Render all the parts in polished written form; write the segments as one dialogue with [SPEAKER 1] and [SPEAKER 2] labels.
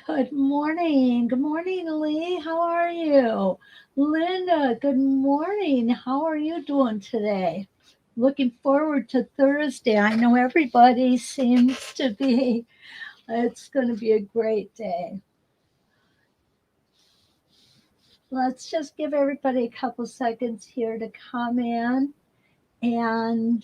[SPEAKER 1] Good morning. Good morning, Lee. How are you? Linda, good morning. How are you doing today? Looking forward to Thursday. I know everybody seems to be. It's going to be a great day. Let's just give everybody a couple seconds here to come in and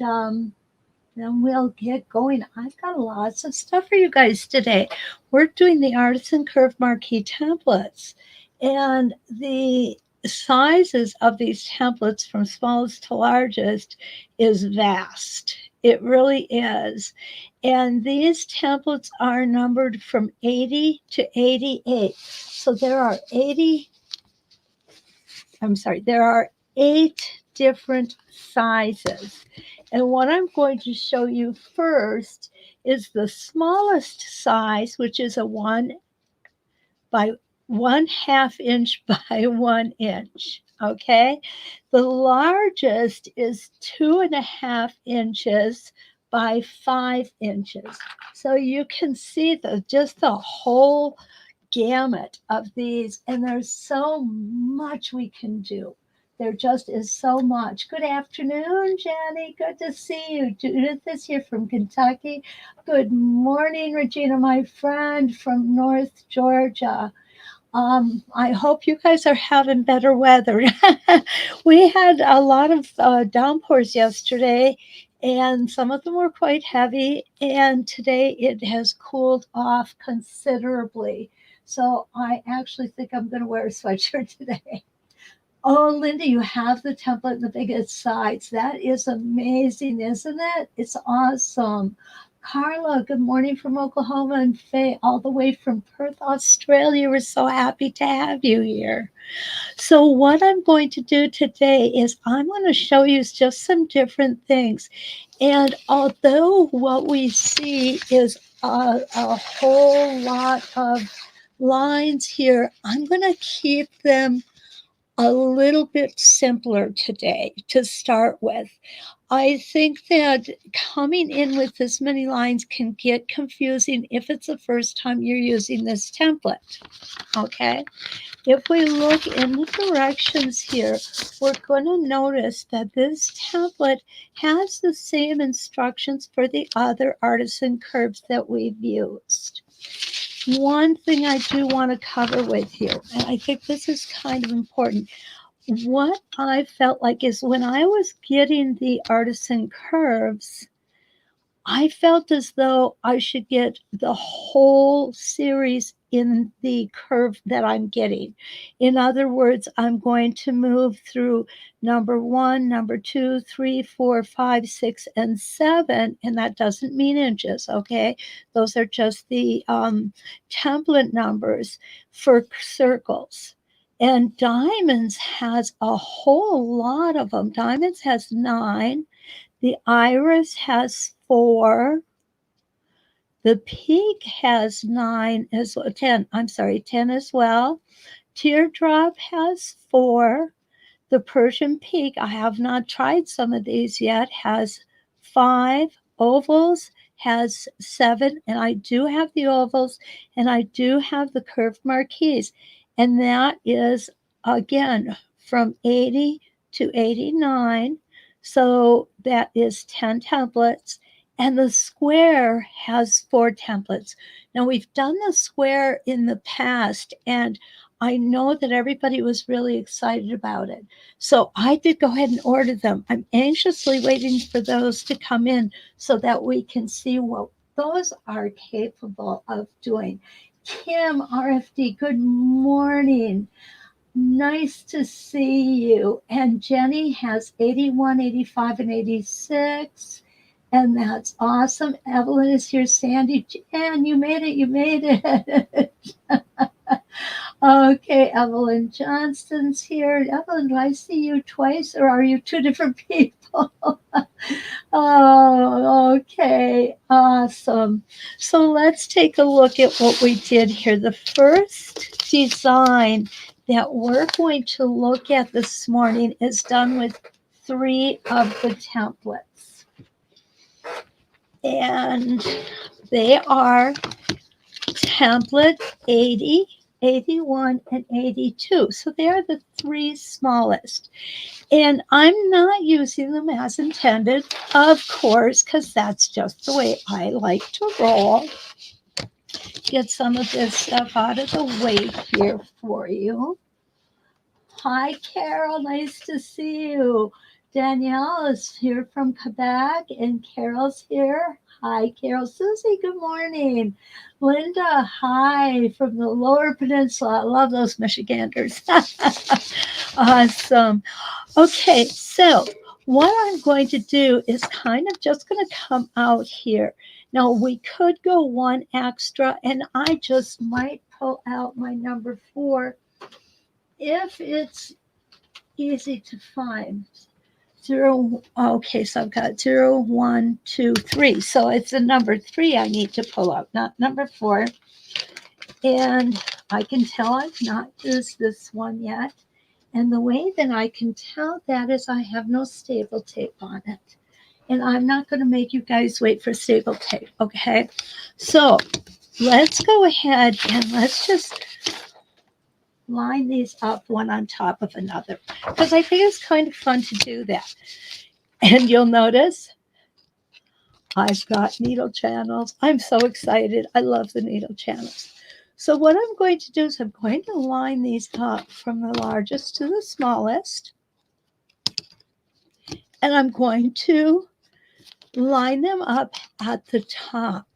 [SPEAKER 1] then we'll get going. I've got lots of stuff for you guys today. We're doing the Artisan Curve Marquee templates, and the sizes of these templates from smallest to largest is vast. It really is. And these templates are numbered from 80 to 88. So there are 8 different sizes. And what I'm going to show you first is the smallest size, which is a 1/2 inch by 1 inch. Okay. The largest is 2.5 inches by 5 inches. So you can see just the whole gamut of these, and there's so much we can do. There just is so much. Good afternoon, Jenny. Good to see you. Judith is here from Kentucky. Good morning, Regina, my friend from North Georgia. I hope you guys are having better weather. We had a lot of downpours yesterday, and some of them were quite heavy. And today it has cooled off considerably. So I actually think I'm going to wear a sweatshirt today. Oh, Linda, you have the template in the biggest size. That is amazing, isn't it? It's awesome. Carla, good morning from Oklahoma, and Faye, all the way from Perth, Australia. We're so happy to have you here. So, what I'm going to do today is I'm going to show you just some different things. And although what we see is a whole lot of lines here, I'm going to keep them a little bit simpler today to start with. I think that coming in with this many lines can get confusing if it's the first time you're using this template. Okay, if we look in the directions here, we're going to notice that this template has the same instructions for the other artisan curves that we've used. One thing I do want to cover with you, and I think this is kind of important. What I felt like is when I was getting the artisan curves, I felt as though I should get the whole series in the curve that I'm getting. In other words, I'm going to move through number 1, number 2, 3, 4, 5, 6, and 7, and that doesn't mean inches, okay? Those are just the template numbers for circles. And diamonds has a whole lot of them. Diamonds has 9. The iris has 4. The peak has 9 as well, 10. I'm sorry, 10 as well. Teardrop has 4. The Persian peak, I have not tried some of these yet, has 5. Ovals has 7, and I do have the ovals, and I do have the curved marquise, and that is again from 80 to 89. So that is 10 templates, and the square has 4 templates. Now we've done the square in the past, and I know that everybody was really excited about it. So I did go ahead and order them. I'm anxiously waiting for those to come in so that we can see what those are capable of doing. Kim, RFD, good morning. Nice to see you. And Jenny has 81, 85, and 86. And that's awesome. Evelyn is here. Sandy, Jen, you made it. You made it. Okay, Evelyn Johnston's here. Evelyn, do I see you twice or are you 2 different people? Oh, okay. Awesome. So let's take a look at what we did here. The first design that we're going to look at this morning is done with 3 of the templates. And they are template 80, 81, and 82. So they are the three smallest. And I'm not using them as intended, of course, because that's just the way I like to roll. Get some of this stuff out of the way here for you. Hi, Carol. Nice to see you. Danielle is here from Quebec, and Carol's here. Hi, Carol. Susie, good morning. Linda, hi from the Lower Peninsula. I love those Michiganders. Awesome. Okay, so what I'm going to do is kind of just going to come out here. Now, we could go one extra, and I just might pull out my number 4 if it's easy to find. 0, okay, so I've got 0, 1, 2, 3. So it's the number 3 I need to pull out, not number 4. And I can tell I've not used this one yet. And the way that I can tell that is I have no staple tape on it. And I'm not going to make you guys wait for staple tape, okay? So let's go ahead and let's just line these up one on top of another, because I think it's kind of fun to do that. And you'll notice I've got needle channels. I'm so excited. I love the needle channels. So what I'm going to do is I'm going to line these up from the largest to the smallest. And I'm going to line them up at the top.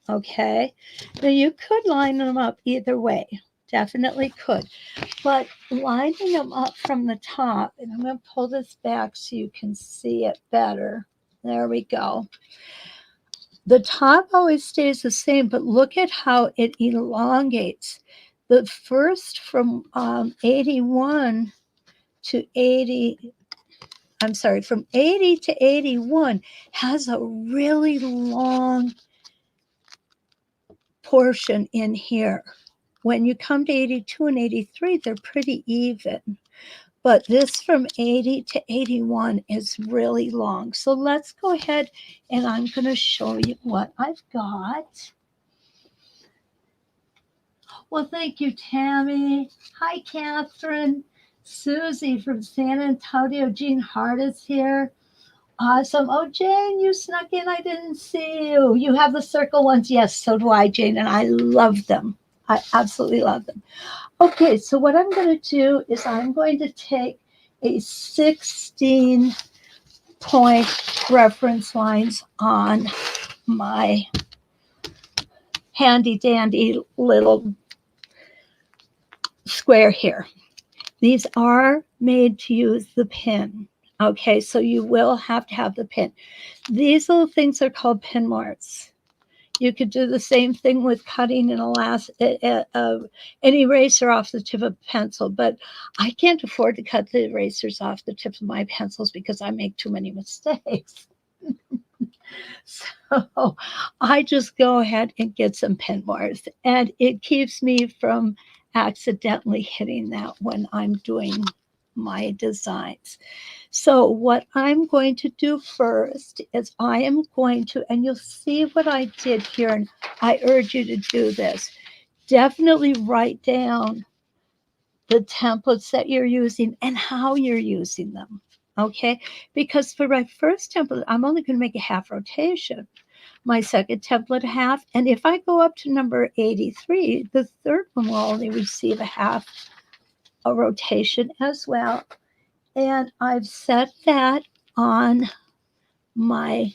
[SPEAKER 1] Okay. Now you could line them up either way. Definitely could. But lining them up from the top, and I'm going to pull this back so you can see it better. There we go. The top always stays the same, but look at how it elongates. The first from 81 to 80, I'm sorry, from 80 to 81 has a really long portion in here. When you come to 82 and 83, they're pretty even. But this from 80 to 81 is really long. So let's go ahead and I'm going to show you what I've got. Well, thank you, Tammy. Hi, Catherine. Susie from San Antonio. Jean Hart is here. Awesome. Oh, Jane, you snuck in. I didn't see you. You have the circle ones. Yes, so do I, Jane, and I love them. I absolutely love them. Okay, so what I'm going to do is I'm going to take a 16-point reference lines on my handy dandy little square here. These are made to use the pin. Okay, so you will have to have the pin. These little things are called pin marks. You could do the same thing with cutting an eraser off the tip of a pencil, but I can't afford to cut the erasers off the tips of my pencils because I make too many mistakes. So I just go ahead and get some pin marks, and it keeps me from accidentally hitting that when I'm doing my designs. So what I'm going to do first is I am going to, and you'll see what I did here, and I urge you to do this. Definitely write down the templates that you're using and how you're using them, okay? Because for my first template, I'm only going to make a half rotation. My second template, a half, and if I go up to number 83, the third one will only receive a rotation as well. And I've set that on my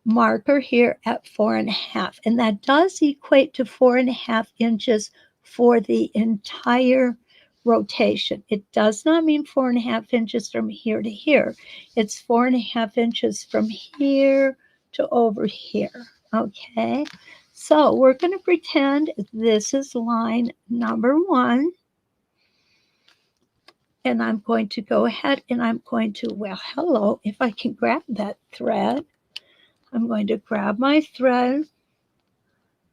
[SPEAKER 1] marker here at 4.5. And that does equate to 4.5 inches for the entire rotation. It does not mean 4.5 inches from here to here. It's 4.5 inches from here to over here. Okay. So we're going to pretend this is line number 1. And I'm going to go ahead and I'm going to, well, hello, if I can grab that thread, I'm going to grab my thread.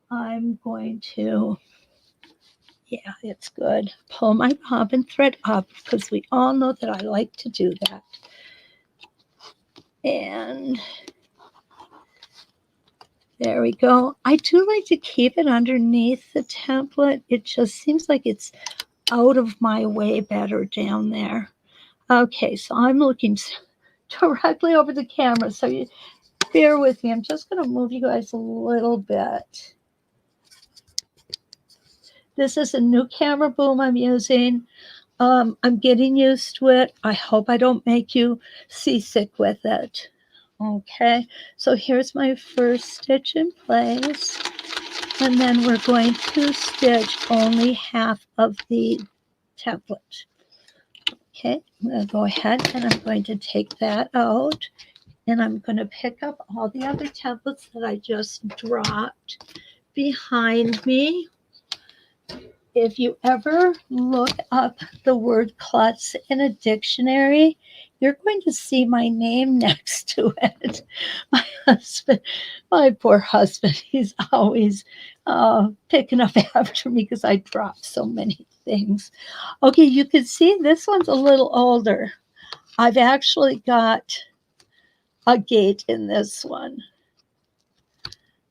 [SPEAKER 1] I'm going to, yeah, it's good. Pull my bobbin thread up because we all know that I like to do that. And There we go. I do like to keep it underneath the template. It just seems like it's out of my way better down there. Okay, so I'm looking directly over the camera, so you bear with me. I'm just going to move you guys a little bit. This is a new camera boom I'm using. I'm getting used to it. I hope I don't make you seasick with it. Okay, so here's my first stitch in place. And then we're going to stitch only half of the template. Okay, I'm going to go ahead and I'm going to take that out. And I'm going to pick up all the other templates that I just dropped behind me. If you ever look up the word klutz in a dictionary, you're going to see my name next to it. My husband, my poor husband, he's always picking up after me because I drop so many things. Okay, you can see this one's a little older. I've actually got a gate in this one.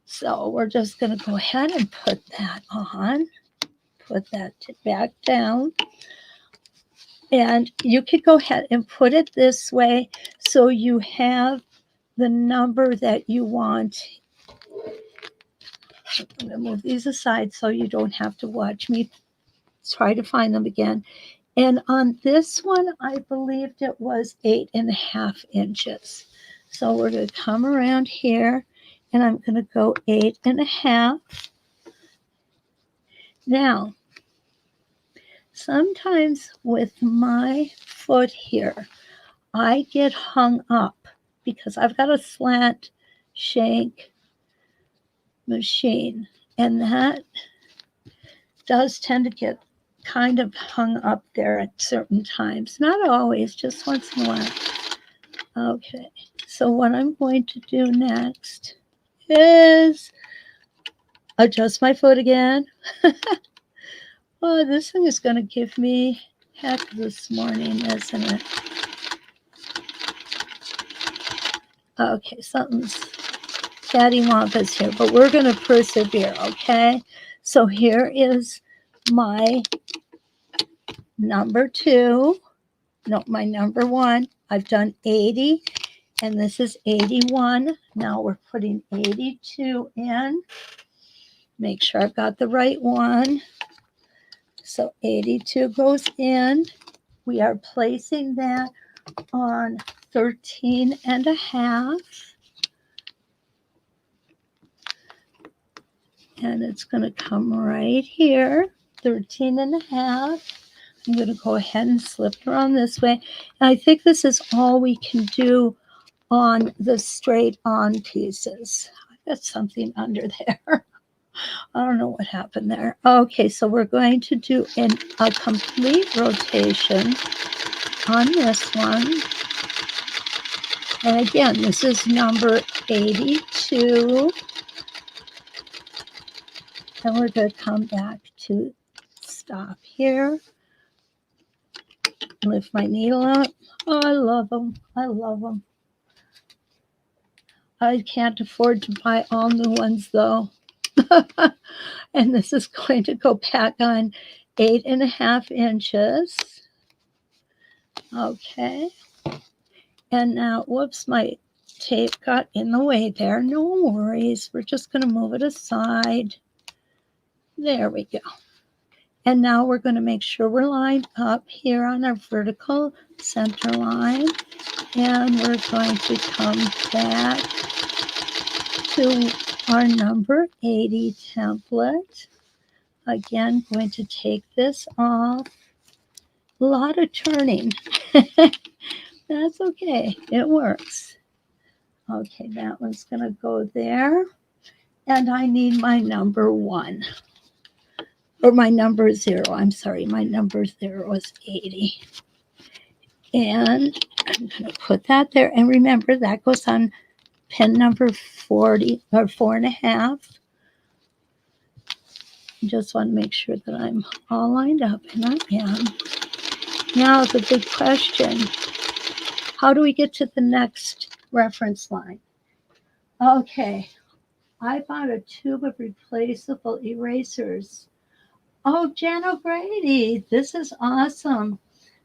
[SPEAKER 1] So we're just going to go ahead and put that on. Put that back down. And you could go ahead and put it this way so you have the number that you want. I'm going to move these aside so you don't have to watch me try to find them again. And on this one, I believed it was 8.5 inches. So we're going to come around here and I'm going to go 8.5. Now, sometimes with my foot here, I get hung up because I've got a slant shank machine, and that does tend to get kind of hung up there at certain times. Not always, just once in a while. Okay, so what I'm going to do next is adjust my foot again. Oh, this thing is going to give me heck this morning, isn't it? Okay, something's cattywampus here, but we're going to persevere, okay? So here is my number 2. No, my number 1. I've done 80, and this is 81. Now we're putting 82 in. Make sure I've got the right one. So 82 goes in. We are placing that on 13.5. And it's going to come right here, 13.5. I'm going to go ahead and slip it around this way. And I think this is all we can do on the straight on pieces. I got something under there. I don't know what happened there. Okay, so we're going to do a complete rotation on this one. And again, this is number 82. And we're going to come back to stop here. Lift my needle up. Oh, I love them. I love them. I can't afford to buy all new ones, though. And this is going to go back on 8.5 inches. Okay. And now, whoops, my tape got in the way there. No worries. We're just going to move it aside. There we go. And now we're going to make sure we're lined up here on our vertical center line. And we're going to come back to our number 80 template. Again, going to take this off. A lot of turning. That's okay. It works. Okay, that one's going to go there. And I need my number 1. Or my number 0. I'm sorry. My number 0 was 80. And I'm going to put that there. And remember, that goes on pin number 40 or 4.5. Just want to make sure that I'm all lined up, and I am. Now the big question, how do we get to the next reference line? Okay, I bought a tube of replaceable erasers. Oh, Jan O'Grady, this is awesome.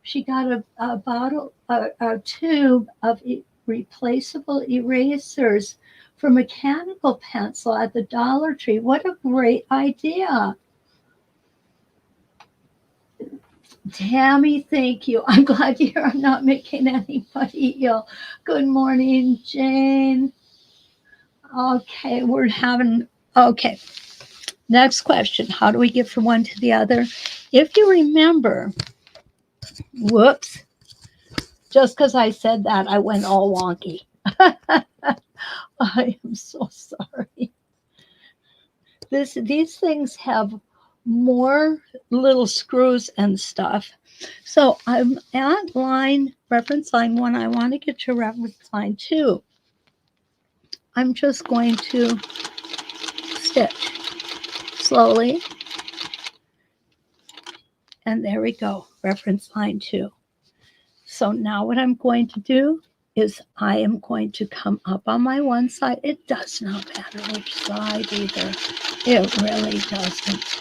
[SPEAKER 1] She got a bottle, a tube of replaceable erasers for mechanical pencil at the Dollar Tree. What a great idea. Tammy, thank you. I'm glad to hear I'm not making anybody ill. Good morning, Jane. Okay, we're having, okay. Next question. How do we get from one to the other? If you remember, whoops, just because I said that, I went all wonky. I am so sorry. These things have more little screws and stuff. So I'm at reference line 1. I want to get to reference line 2. I'm just going to stitch slowly. And there we go, reference line 2. So now what I'm going to do is I am going to come up on my one side. It does not matter which side either. It really doesn't.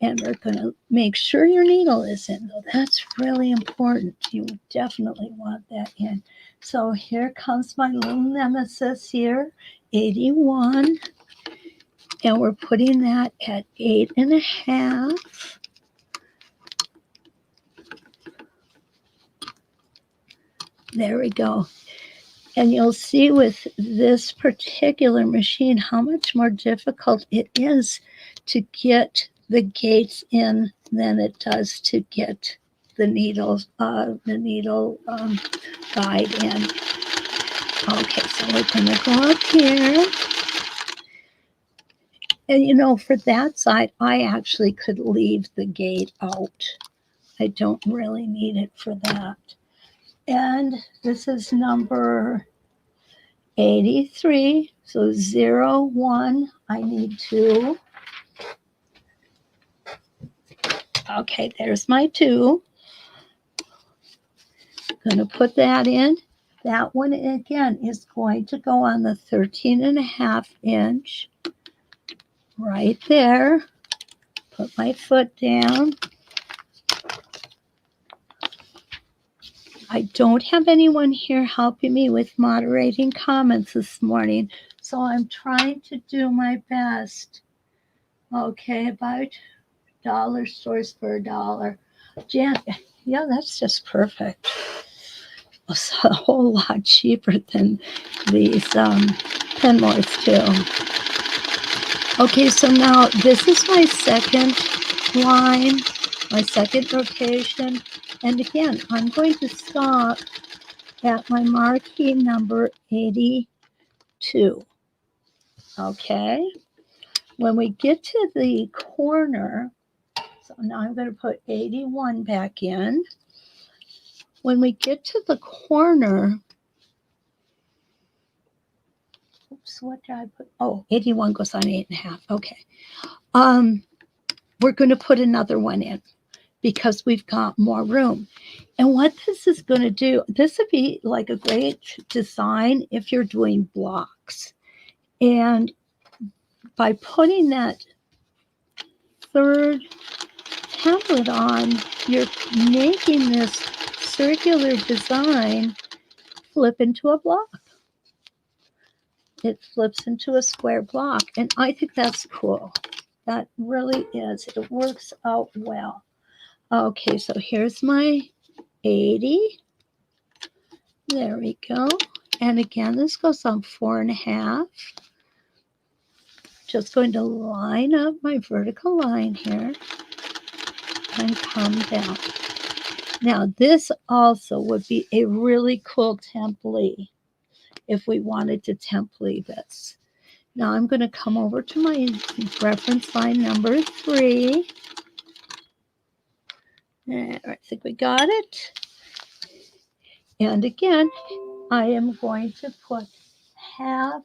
[SPEAKER 1] And we're going to make sure your needle is in, though. That's really important. You definitely want that in. So here comes my little nemesis here, 81. And we're putting that at 8.5. There we go. And you'll see with this particular machine how much more difficult it is to get the gates in than it does to get the needle guide in. Okay, so we're going to go up here. And you know, for that side, I actually could leave the gate out. I don't really need it for that. And this is number 83. So 0, 1, I need 2. Okay, there's my 2. Going to put that in. That one, again, is going to go on the 13.5 inch. Right there. Put my foot down. I don't have anyone here helping me with moderating comments this morning, so I'm trying to do my best. Okay, about dollar stores for $1. Jan, yeah, that's just perfect. It's a whole lot cheaper than these Penmoys too. Okay, so now this is my second line, my second rotation. And again, I'm going to stop at my marquee number 82. Okay. When we get to the corner, so now I'm going to put 81 back in. When we get to the corner, oops, what did I put? Oh, 81 goes on 8.5. Okay. We're going to put another one in, because we've got more room. And what this is going to do, this would be like a great design if you're doing blocks. And by putting that third template on, you're making this circular design flip into a block. It flips into a square block. And I think that's cool. That really is. It works out well. Okay, so here's my 80. There we go. And again, this goes on 4.5. Just going to line up my vertical line here and come down. Now, this also would be a really cool template if we wanted to template this. Now, I'm going to come over to my reference line number 3. I think we got it. And again, I am going to put half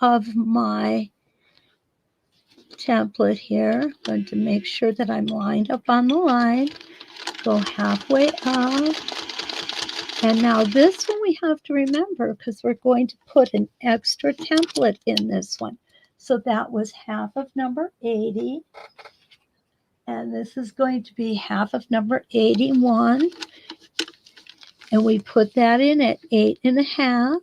[SPEAKER 1] of my template here. I'm going to make sure that I'm lined up on the line. Go halfway up. And now this one we have to remember because we're going to put an extra template in this one. So that was half of number 80. And this is going to be half of number 81. And we put that in at 8.5.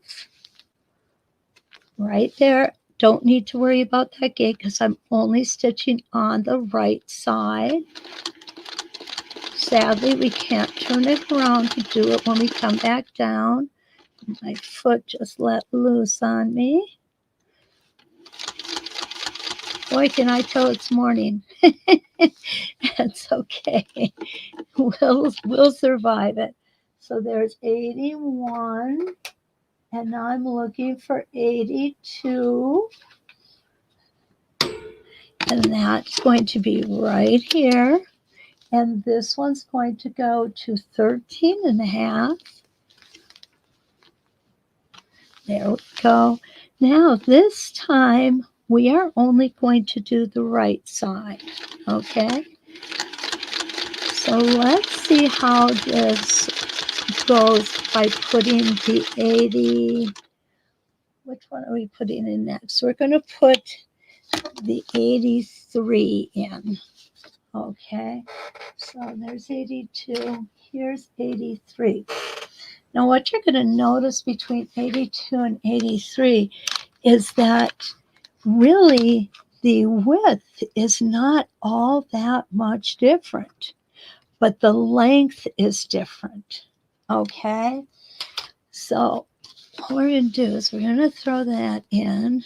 [SPEAKER 1] Right there. Don't need to worry about that gate because I'm only stitching on the right side. Sadly, we can't turn it around to do it when we come back down. My foot just let loose on me. Boy, can I tell it's morning. It's okay. We'll survive it. So there's 81. And now I'm looking for 82. And that's going to be right here. And this one's going to go to 13.5. There we go. Now this time we are only going to do the right side. Okay. So let's see how this goes by putting the 80. Which one are we putting in next? We're going to put the 83 in. Okay, so there's 82. Here's 83. Now, what you're going to notice between 82 and 83 is that really the width is not all that much different, but the length is different. Okay, so what we're going to do is we're going to throw that in.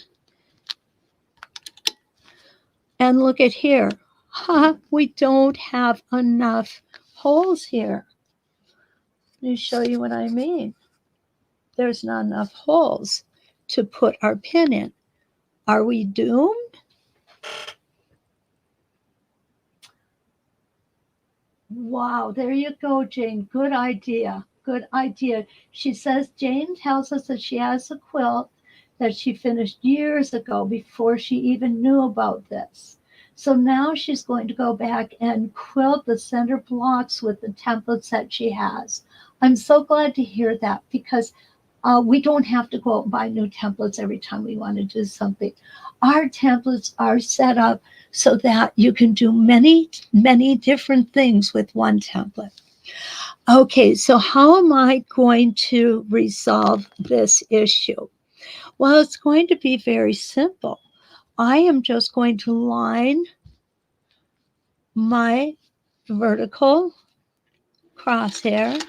[SPEAKER 1] And look at here. We don't have enough holes here. Let me show you what I mean. There's not enough holes to put our pin in. Are we doomed? Wow, there you go, Jane. Good idea. Good idea. She says, Jane tells us that she has a quilt that she finished years ago before she even knew about this. So now she's going to go back and quilt the center blocks with the templates that she has. I'm so glad to hear that because we don't have to go out and buy new templates every time we want to do something. Our templates are set up so that you can do many, many different things with one template. Okay, so how am I going to resolve this issue? Well, it's going to be very simple. I am just going to line my vertical crosshair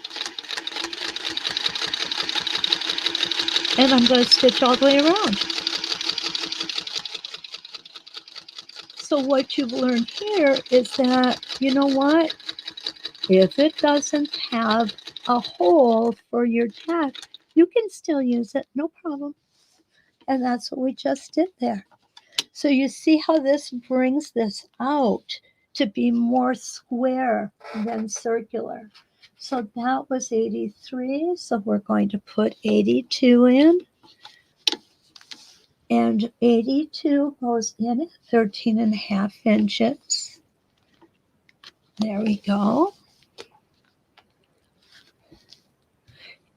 [SPEAKER 1] and I'm going to stitch all the way around. So what you've learned here is that, you know what? If it doesn't have a hole for your tack, you can still use it, no problem. And that's what we just did there. So you see how this brings this out to be more square than circular. So that was 83. So we're going to put 82 in. And 82 goes in at 13.5 inches. There we go.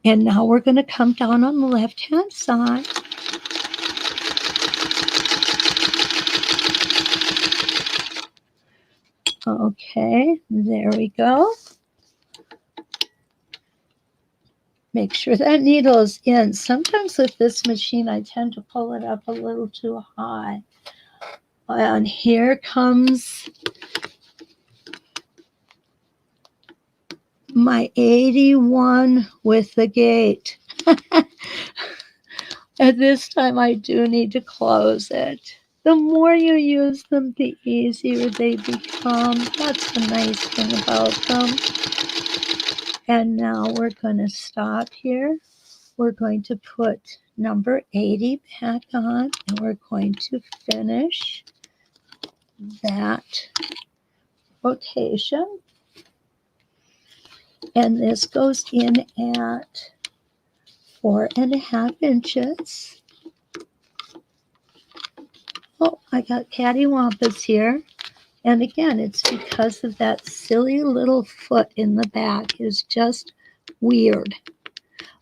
[SPEAKER 1] And now we're going to come down on the left-hand side. Okay, there we go. Make sure that needle is in. Sometimes with this machine, I tend to pull it up a little too high. And here comes my 81 with the gate. At this time, I do need to close it. The more you use them, the easier they become. That's the nice thing about them. And now we're going to stop here. We're going to put number 80 back on, and we're going to finish that rotation. And this goes in at 4.5 inches. Oh, I got cattywampus here. And again, it's because of that silly little foot in the back is just weird.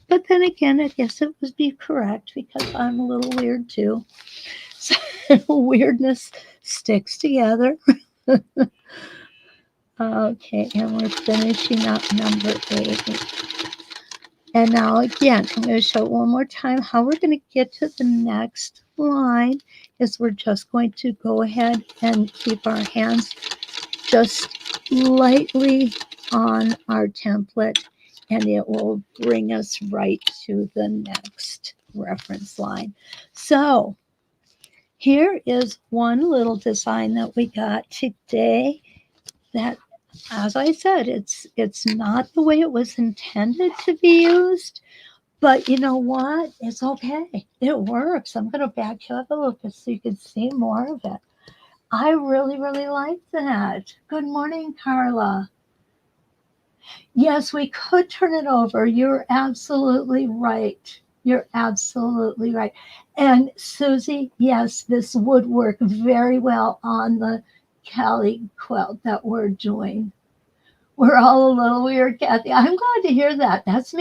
[SPEAKER 1] But then again, I guess it would be correct because I'm a little weird too. So weirdness sticks together. Okay, and we're finishing up number 8. And now again, I'm going to show it one more time. How we're going to get to the next line is we're just going to go ahead and keep our hands just lightly on our template, and it will bring us right to the next reference line. So here is one little design that we got today that, as I said, it's not the way it was intended to be used, but you know what? It's okay. It works. I'm going to back you up a little bit so you can see more of it. I really, really like that. Good morning, Carla. Yes, we could turn it over. You're absolutely right. You're absolutely right. And Susie, yes, this would work very well on the Cali quilt that we're doing. We're all a little weird, Kathy. I'm glad to hear that. That's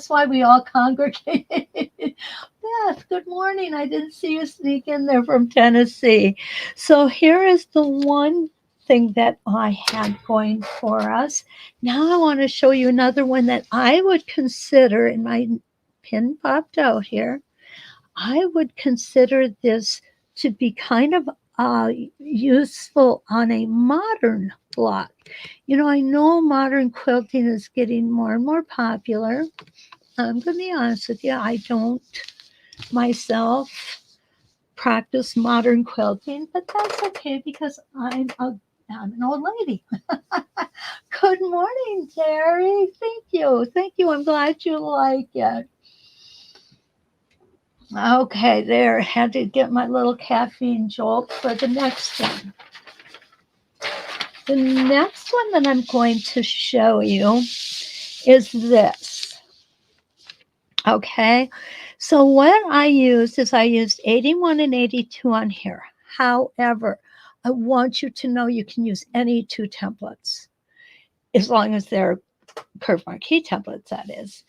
[SPEAKER 1] why we all congregate. Beth, good morning. I didn't see you sneak in there from Tennessee. So here is the one thing that I had going for us. Now I want to show you another one that I would consider, and my pin popped out here. I would consider this to be kind of useful on a modern block. You know, I know modern quilting is getting more and more popular. I'm going to be honest with you, I don't myself practice modern quilting, but that's okay because I'm an old lady. Good morning, Terry. Thank you. Thank you. I'm glad you like it. Okay, there. Had to get my little caffeine jolt for the next one. The next one that I'm going to show you is this. Okay, so what I used is I used 81 and 82 on here. However, I want you to know you can use any 2 templates as long as they're Curve Marquise templates, that is.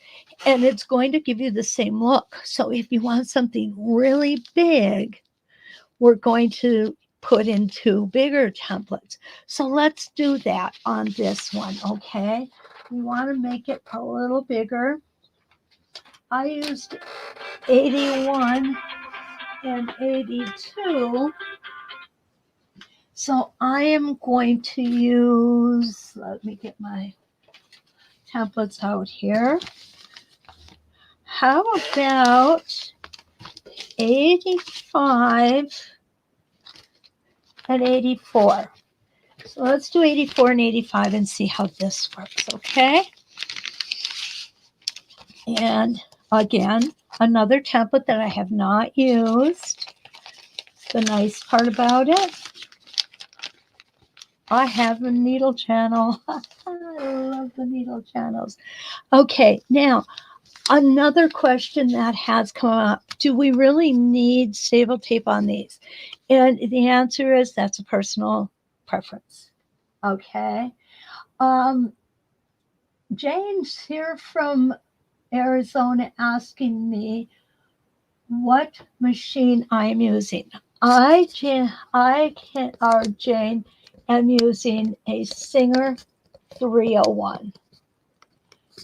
[SPEAKER 1] And it's going to give you the same look. So if you want something really big, we're going to put in 2 bigger templates. So let's do that on this one, okay? We want to make it a little bigger. I used 81 and 82. So I am going to use, let me get my templates out here. How about 85 and 84? So let's do 84 and 85 and see how this works, okay? And again, another template that I have not used. The nice part about it, I have a needle channel. I love the needle channels. Okay, now another question that has come up, do we really need stable tape on these? And the answer is that's a personal preference. Okay. Jane's here from Arizona asking me what machine I'm using. Jane, am using a Singer 301.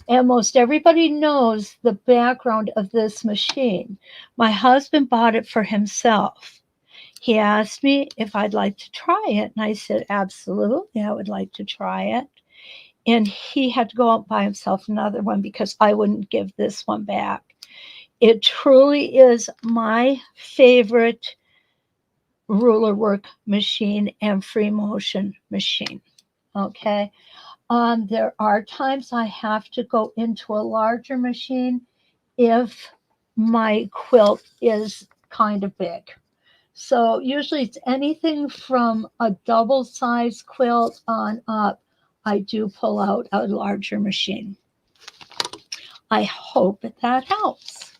[SPEAKER 1] And most everybody knows the background of this machine. My husband bought it for himself. He asked me if I'd like to try it, and I said, absolutely, I would like to try it. And he had to go out by himself another one because I wouldn't give this one back. It truly is my favorite ruler work machine and free motion machine. Okay. There are times I have to go into a larger machine if my quilt is kind of big. So usually it's anything from a double size quilt on up. I do pull out a larger machine. I hope that helps.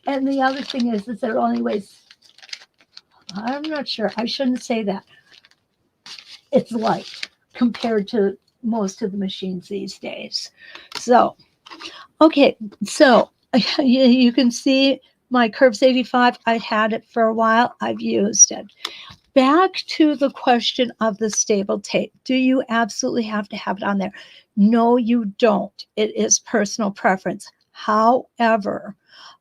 [SPEAKER 1] And the other thing is that it only weighs, I'm not sure, I shouldn't say that. It's light compared to most of the machines these days. So, Okay, so you can see my Curves 85. I've had it for a while. I've used it. Back to the question of the stable tape. Do you absolutely have to have it on there? No, you don't. It is personal preference. However,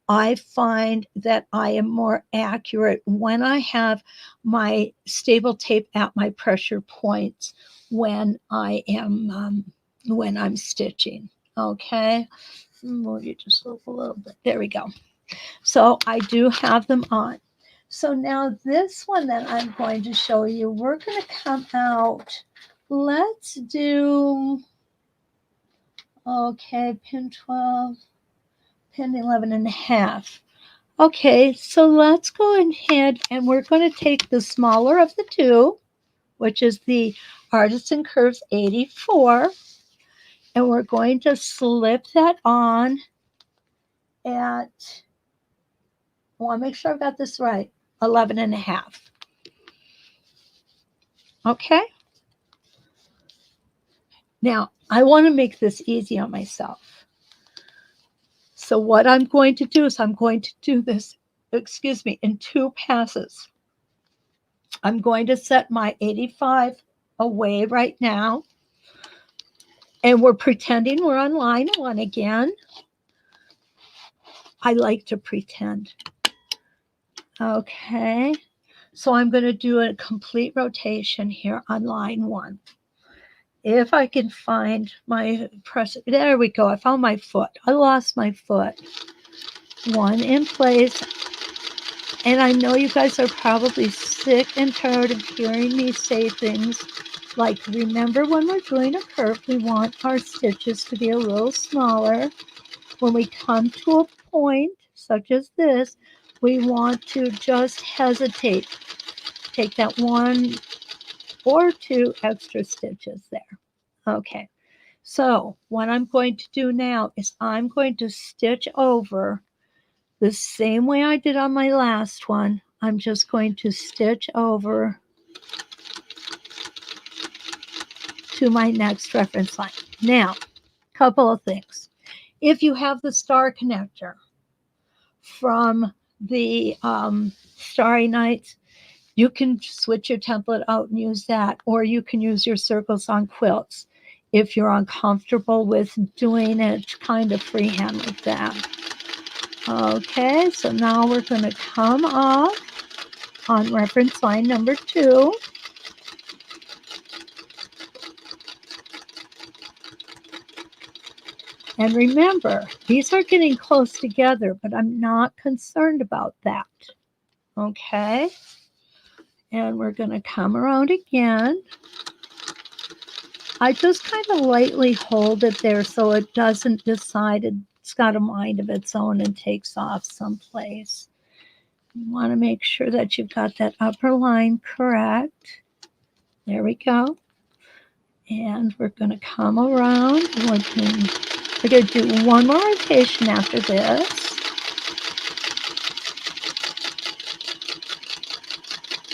[SPEAKER 1] I find that I am more accurate when I have my stable tape at my pressure points when when I'm stitching. Okay, move you just a little bit. There we go. So I do have them on. So now this one that I'm going to show you, we're going to come out. Let's do, okay, pin 12, pin 11 and a half. Okay, so let's go ahead and we're going to take the smaller of the two, which is the Artisan Curves 84, and we're going to slip that on at, I want to make sure I've got this right, 11 and a half. Okay. Now, I want to make this easy on myself. So what I'm going to do is I'm going to do this, excuse me, in 2 passes. I'm going to set my 85 away right now. And we're pretending we're on line 1 again. I like to pretend. Okay. So I'm going to do a complete rotation here on line 1. If I can find my press, there we go. I found my foot. I lost my foot. 1 in place. And I know you guys are probably sick and tired of hearing me say things like, remember when we're doing a curve, we want our stitches to be a little smaller. When we come to a point such as this, we want to just hesitate. Take that 1 or 2 extra stitches there. Okay, so what I'm going to do now is I'm going to stitch over the same way I did on my last one. I'm just going to stitch over to my next reference line. Now, a couple of things. If you have the star connector from the Starry Nights, you can switch your template out and use that, or you can use your circles on quilts if you're uncomfortable with doing it kind of freehand like that. Okay, so now we're going to come off on reference line number 2. And remember, these are getting close together, but I'm not concerned about that. Okay, and we're going to come around again. I just kind of lightly hold it there so it doesn't decide it's got a mind of its own and takes off someplace. You want to make sure that you've got that upper line correct. There we go. And we're going to come around. We're going to do 1 more rotation after this.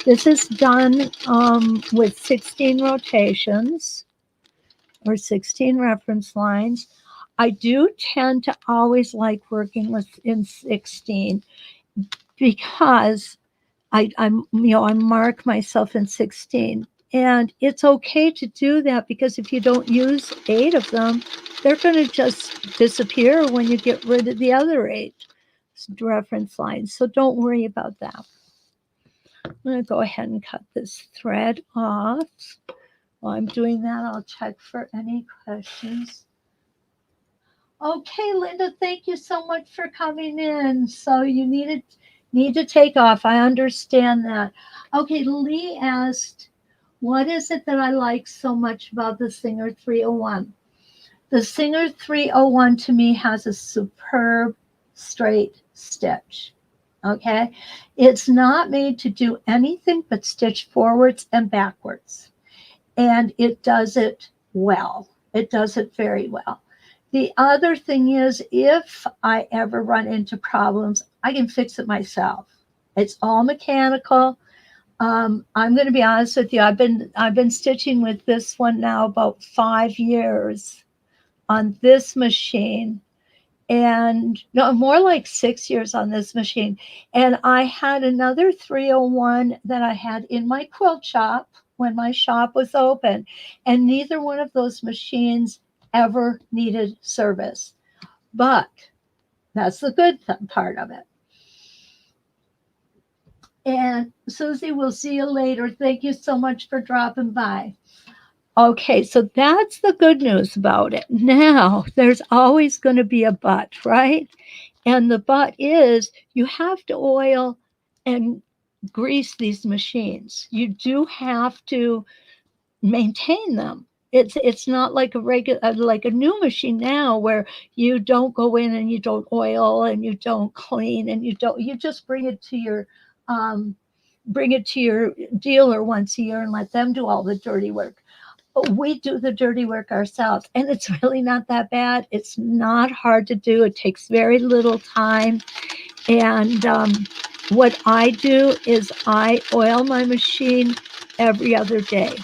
[SPEAKER 1] This is done with 16 rotations or 16 reference lines. I do tend to always like working in 16 because I mark myself in 16. And it's okay to do that because if you don't use 8 of them, they're going to just disappear when you get rid of the other 8 reference lines. So don't worry about that. I'm going to go ahead and cut this thread off. While I'm doing that, I'll check for any questions. Okay, Linda, thank you so much for coming in. So you need to take off. I understand that. Okay, Lee asked, what is it that I like so much about the Singer 301? The Singer 301 to me has a superb straight stitch. Okay, it's not made to do anything but stitch forwards and backwards. And it does it well. It does it very well. The other thing is, if I ever run into problems, I can fix it myself. It's all mechanical. I'm going to be honest with you. I've been stitching with this one now about 5 years on this machine, and no, more like 6 years on this machine. And I had another 301 that I had in my quilt shop when my shop was open, and neither one of those machines ever needed service. But that's the good part of it. And Susie, we'll see you later. Thank you so much for dropping by. Okay, so that's the good news about it. Now, there's always going to be a but, right? And the but is you have to oil and grease these machines. You do have to maintain them. It's not like a regular like a new machine now where you don't go in and you don't oil and you don't clean and you just um bring it to your dealer once a year and let them do all the dirty work. But we do the dirty work ourselves, and it's really not that bad. It's not hard to do. It takes very little time. And what I do is I oil my machine every other day,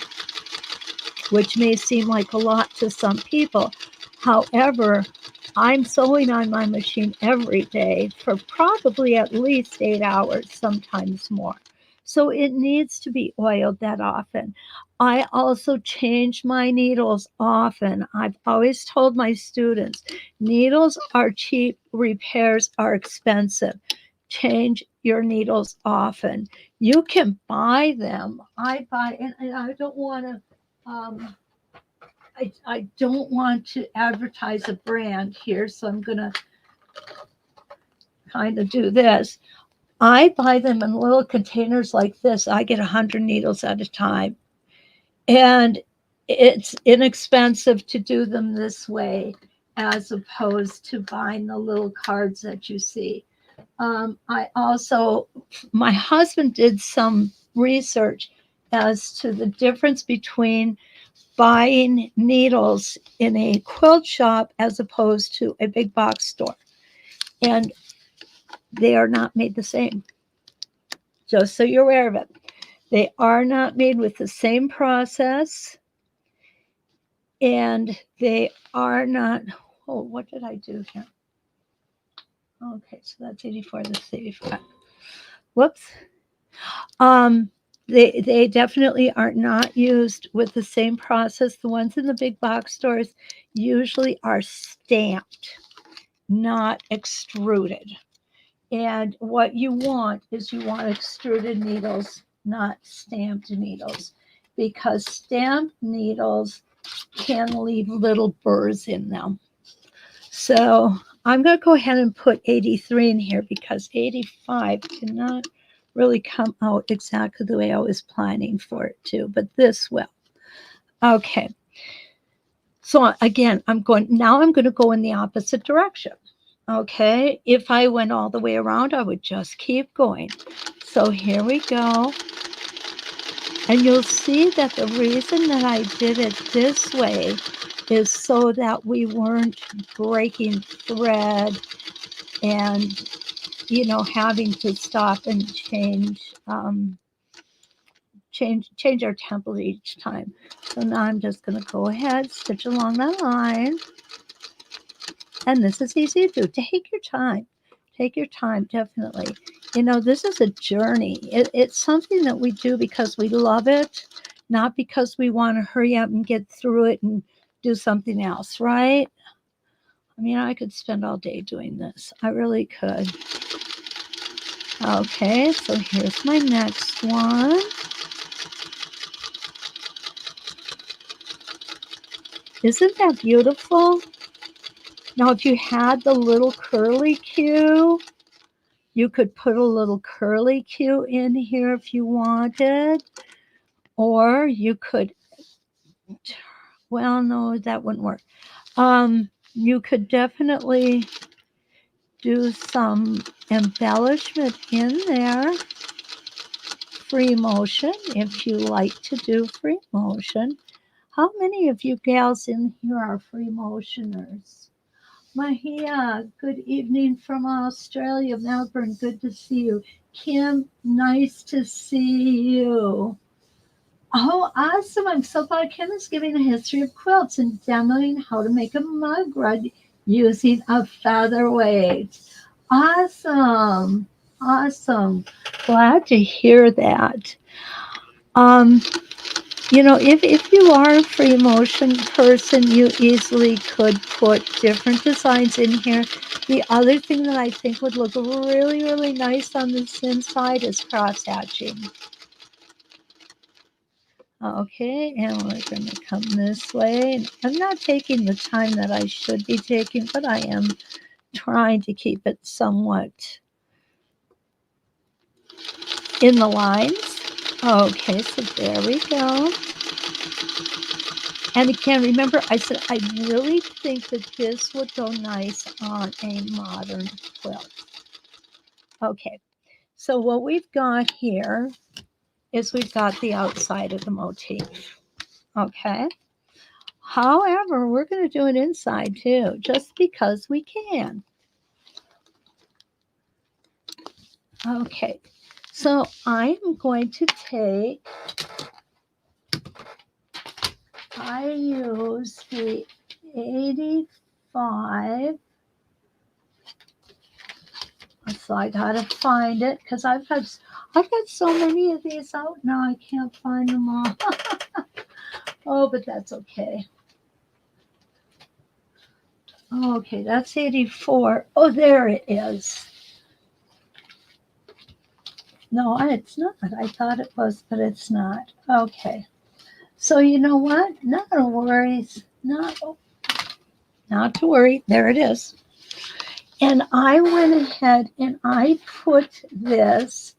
[SPEAKER 1] which may seem like a lot to some people. However, I'm sewing on my machine every day for probably at least 8 hours, sometimes more. So it needs to be oiled that often. I also change my needles often. I've always told my students needles are cheap, repairs are expensive. Change your needles often. You can buy them. I buy, and I don't want to I don't want to advertise a brand here, so I'm going to kind of do this. I buy them in little containers like this. I get 100 needles at a time. And it's inexpensive to do them this way as opposed to buying the little cards that you see. My husband did some research as to the difference between buying needles in a quilt shop as opposed to a big box store. And they are not made the same, just so you're aware of it. They are not made with the same process, and they are not. Oh, what did I do here? Okay, so that's 84, this is 85. Whoops. They definitely are not used with the same process. The ones in the big box stores usually are stamped, not extruded. And what you want is you want extruded needles, not stamped needles, because stamped needles can leave little burrs in them. So I'm going to go ahead and put 83 in here because 85 cannot really come out exactly the way I was planning for it to, but this will. Okay. So again, I'm going to go in the opposite direction. Okay. If I went all the way around, I would just keep going. So here we go. And you'll see that the reason that I did it this way is so that we weren't breaking thread and, having to stop and change our template each time. So now I'm just going to go ahead, stitch along that line. And this is easy to do. Take your time. Take your time, definitely. This is a journey. It's something that we do because we love it, not because we want to hurry up and get through it and do something else, right? I mean, I could spend all day doing this. I really could. Okay, so here's my next one. Isn't that beautiful? Now, if you had the little curly Q, you could put a little curly Q in here if you wanted. Or you could, well, no, that wouldn't work. You could definitely do some embellishment in there. Free motion, if you like to do free motion. How many of you gals in here are free motioners? Mahia, good evening from Australia, Melbourne. Good to see you. Kim, nice to see you. Oh, awesome. I'm so glad Kim is giving a history of quilts and demoing how to make a mug rug using a featherweight. Awesome. Awesome. Glad to hear that. Um, if you are a free motion person, you easily could put different designs in here. The other thing that I think would look really, really nice on this inside is cross hatching. Okay, and we're going to come this way. I'm not taking the time that I should be taking, but I am trying to keep it somewhat in the lines. Okay, so there we go. And again, remember I said I really think that this would go nice on a modern quilt. Okay, so what we've got here is we've got the outside of the motif. Okay. However, we're going to do it inside too, just because we can. Okay, so I'm going to take, I use the 85. So I gotta find it because I've got so many of these out now. I can't find them all. Oh, but that's okay. Okay, that's 84. Oh, there it is. No, it's not. I thought it was, but it's not. Okay. So you know what? Not to worry. Not to worry. There it is. And I went ahead and I put this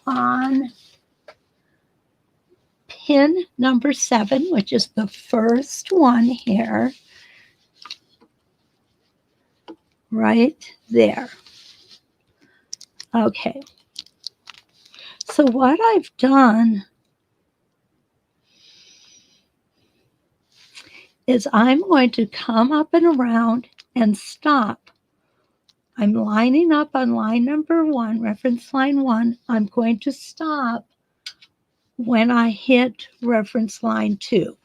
[SPEAKER 1] on pin number 7, which is the first one here, right there. Okay. So what I've done is I'm going to come up and around and stop. I'm lining up on line number 1, reference line 1. I'm going to stop when I hit reference line 2.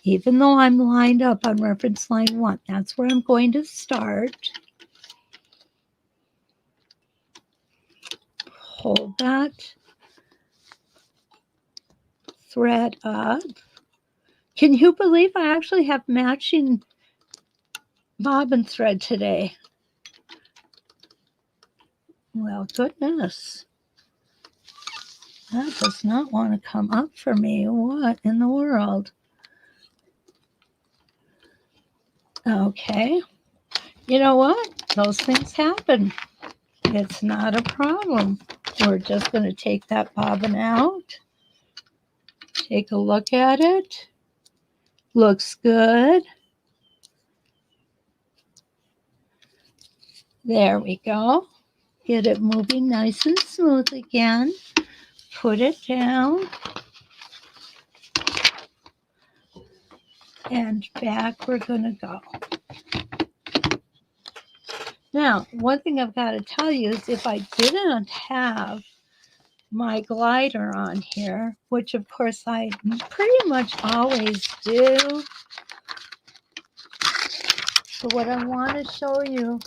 [SPEAKER 1] Even though I'm lined up on reference line 1, that's where I'm going to start. Hold that thread up. Can you believe I actually have matching bobbin thread today? Well, goodness. That does not want to come up for me. What in the world? Okay. You know what? Those things happen. It's not a problem. We're just going to take that bobbin out. Take a look at it. Looks good. There we go. Get it moving nice and smooth again. Put it down. And back we're going to go. Now, one thing I've got to tell you is if I didn't have my glider on here, which of course I pretty much always do, but what I want to show you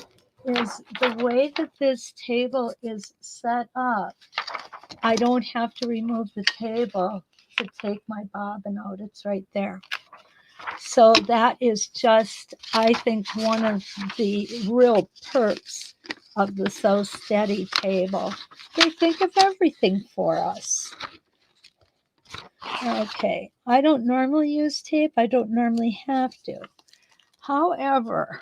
[SPEAKER 1] is the way that this table is set up. I don't have to remove the table to take my bobbin out. It's right there. So that is just, I think, one of the real perks of the So Steady table. They think of everything for us. Okay, I don't normally use tape. I don't normally have to. However,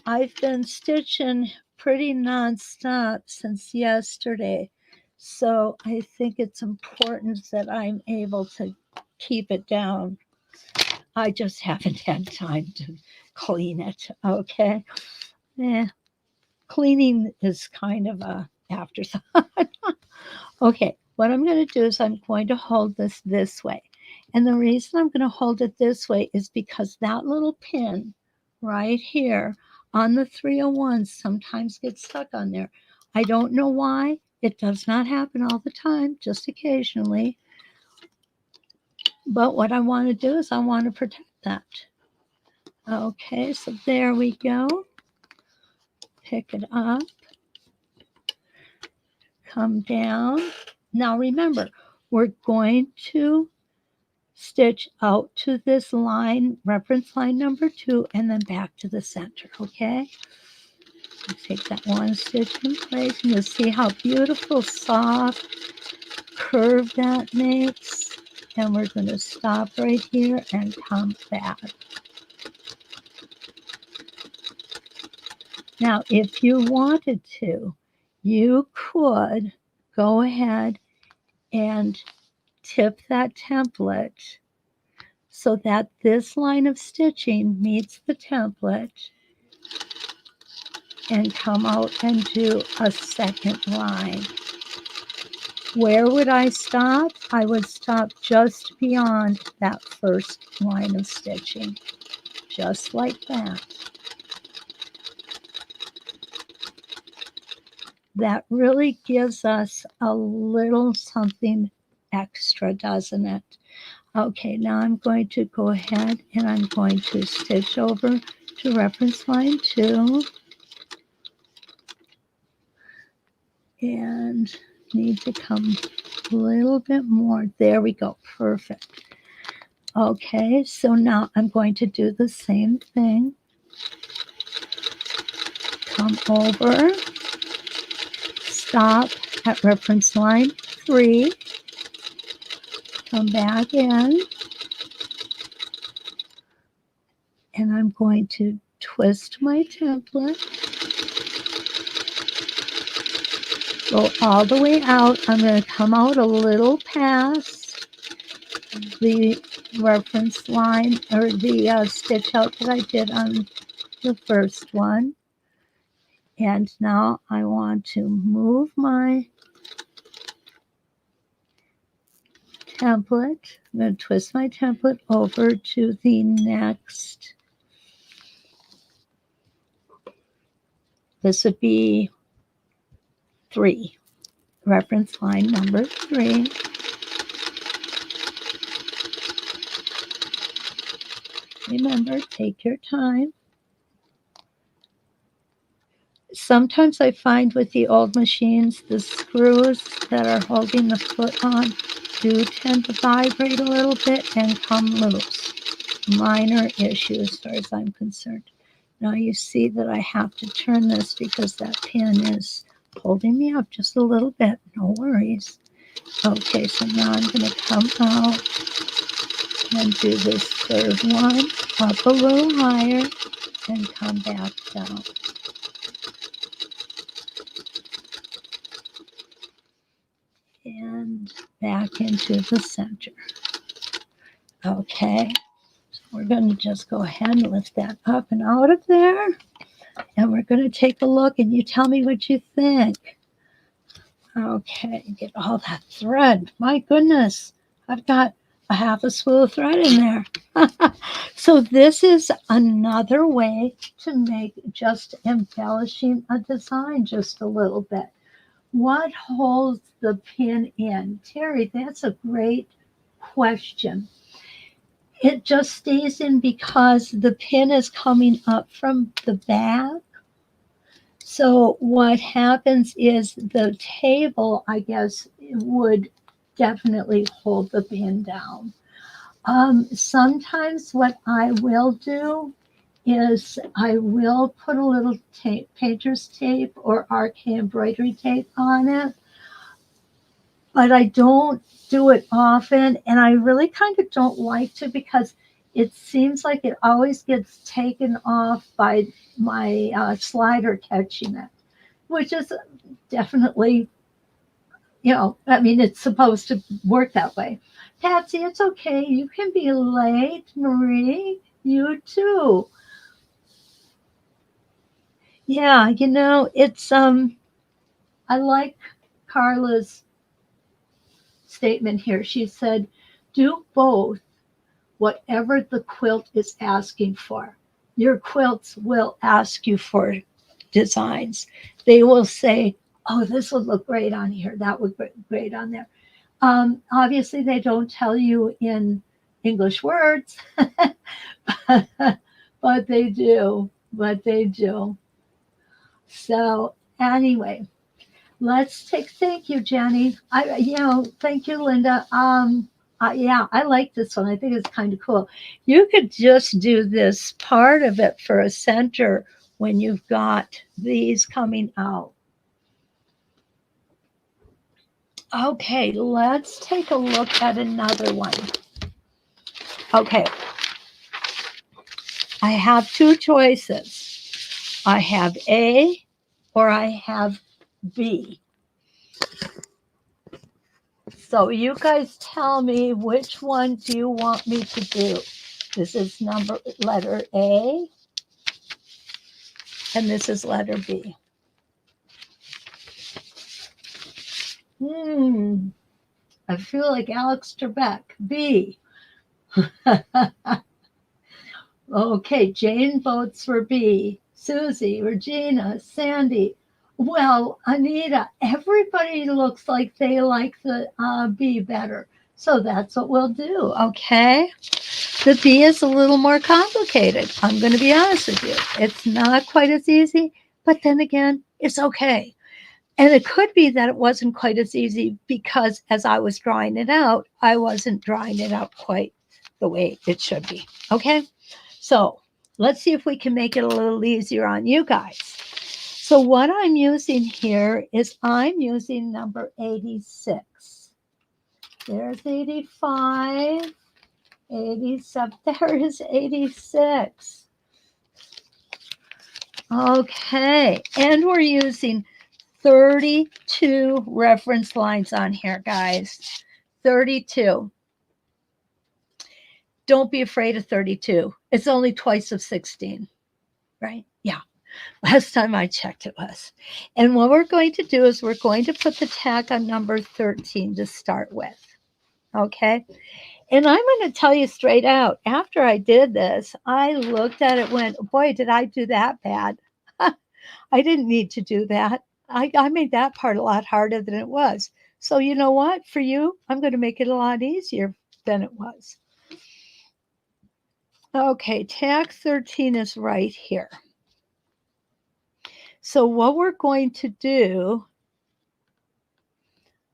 [SPEAKER 1] I've been stitching pretty nonstop since yesterday. So I think it's important that I'm able to keep it down. I just haven't had time to clean it. Okay. Cleaning is kind of a afterthought. Okay. What I'm going to do is I'm going to hold this way. And the reason I'm going to hold it this way is because that little pin right here on the 301 sometimes gets stuck on there. I don't know why. It does not happen all the time, just occasionally. But what I want to do is I want to protect that. Okay, so there we go. Pick it up. Come down. Now remember, we're going to stitch out to this line, reference line number 2, and then back to the center, okay? Take that one stitch in place, and you'll see how beautiful, soft curve that makes. And we're going to stop right here and come back. Now, if you wanted to, you could go ahead and tip that template so that this line of stitching meets the template and come out and do a second line. Where would I stop? I would stop just beyond that first line of stitching, just like that. That really gives us a little something extra, doesn't it? Okay, now I'm going to go ahead and I'm going to stitch over to reference line 2. And need to come a little bit more. There we go. Perfect. Okay, so now I'm going to do the same thing. Come over, stop at reference line 3, come back in, and I'm going to twist my template, go all the way out. I'm going to come out a little past the reference line or the stitch out that I did on the first one. And now I want to move my template. I'm going to twist my template over to the next. This would be 3, reference line number 3. Remember, take your time. Sometimes I find with the old machines, the screws that are holding the foot on do tend to vibrate a little bit and come loose. Minor issue as far as I'm concerned. Now you see that I have to turn this because that pin is holding me up just a little bit. No worries. Okay, so now I'm going to come out and do this third one up a little higher and come back down. And back into the center. Okay, so we're going to just go ahead and lift that up and out of there. And we're going to take a look and you tell me what you think. Okay, get all that thread. My goodness, I've got a half a spool of thread in there. So this is another way to make just embellishing a design just a little bit. What holds the pin in? Terry, that's a great question. It just stays in because the pin is coming up from the back. So what happens is the table, I guess, would definitely hold the pin down. Sometimes what I will do is I will put a little tape, painter's tape or RK embroidery tape on it, but I don't do it often, and I really kind of don't like to because it seems like it always gets taken off by my slider catching it, which is definitely, I mean, it's supposed to work that way. Patsy, it's okay. You can be late. Marie, you too. Yeah, it's I like Carla's statement here. She said, do both, whatever the quilt is asking for. Your quilts will ask you for designs. They will say, oh, this would look great on here. That would look great on there. Obviously, they don't tell you in English words, but they do. But they do. So anyway, let's take. Thank you, Jenny. Thank you, Linda. Yeah, I like this one. I think it's kind of cool. You could just do this part of it for a center when you've got these coming out. Okay, let's take a look at another one. Okay, I have two choices. I have A or I have B. So you guys tell me, which one do you want me to do? This is letter A, and this is letter B. I feel like Alex Trebek. B. Okay, Jane votes for B. Susie, Regina, Sandy. Well, Anita, everybody looks like they like the B better. So that's what we'll do, okay? The B is a little more complicated. I'm going to be honest with you. It's not quite as easy, but then again, it's okay. And it could be that it wasn't quite as easy because as I was drawing it out, I wasn't drawing it out quite the way it should be, okay? So let's see if we can make it a little easier on you guys. So what I'm using here is I'm using number 86. There's 85, 87, there is 86. Okay, and we're using 32 reference lines on here, guys. 32. Don't be afraid of 32. It's only twice of 16, right? Yeah. Last time I checked, it was. And what we're going to do is we're going to put the tag on number 13 to start with. Okay. And I'm going to tell you straight out, after I did this, I looked at it and went, boy, did I do that bad. I didn't need to do that. I made that part a lot harder than it was. So you know what? For you, I'm going to make it a lot easier than it was. Okay, tag 13 is right here. So what we're going to do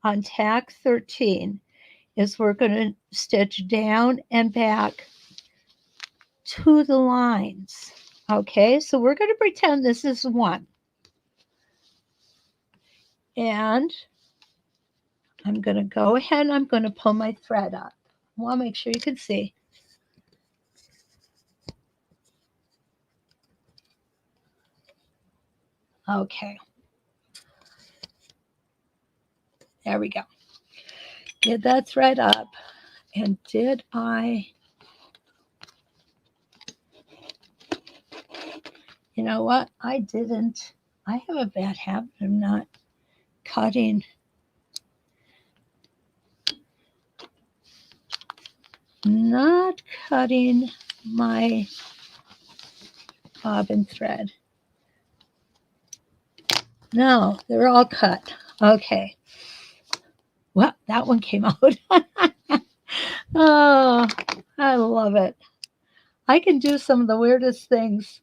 [SPEAKER 1] on tag 13 is we're going to stitch down and back to the lines. Okay, so we're going to pretend this is 1. And I'm going to go ahead and I'm going to pull my thread up. I want to make sure you can see. Okay. There we go. Get that thread up. And did I... You know what? I didn't. I have a bad habit of not cutting. Not cutting my bobbin thread. No, they're all cut. Okay. Well, that one came out. Oh, I love it. I can do some of the weirdest things.